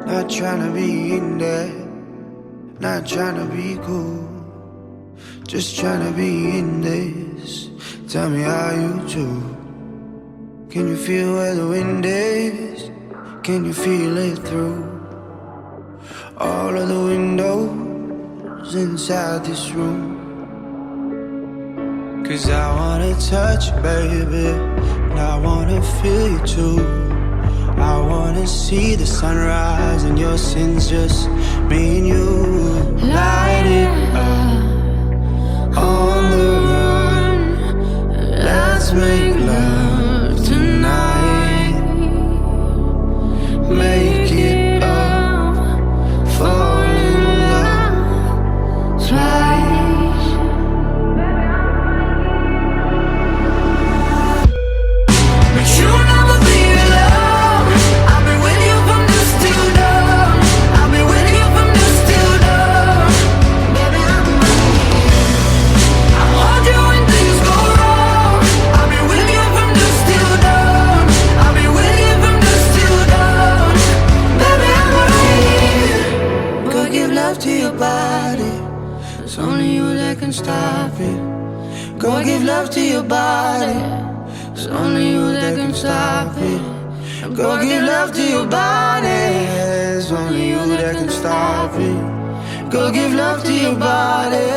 Not tryna be in there, not tryna be cool, just tryna be in this. Tell me how you do. Can you feel where the wind is? Can you feel it through all of the windows inside this room? 'Cause I wanna touch you, baby, and I wanna feel you too. I wanna see the sunrise and your sins, just me and you. Light it up on the run. Let's make love tonight. Make it up, fall in love twice. But you'll never be alone. I'll be with you from dusk till dawn. I'll be with you from dusk till dawn. Baby, I'm right here. I'll hold you when things go wrong. I'll be with you from dusk till dawn. I'll be with you from dusk till dawn. Baby, I'm right here. Go give love to your body. It's only you that can stop it. Go give love to your body. It's only you that can stop it. Go give love to your body. It's only you that can stop it. Go give love to your body.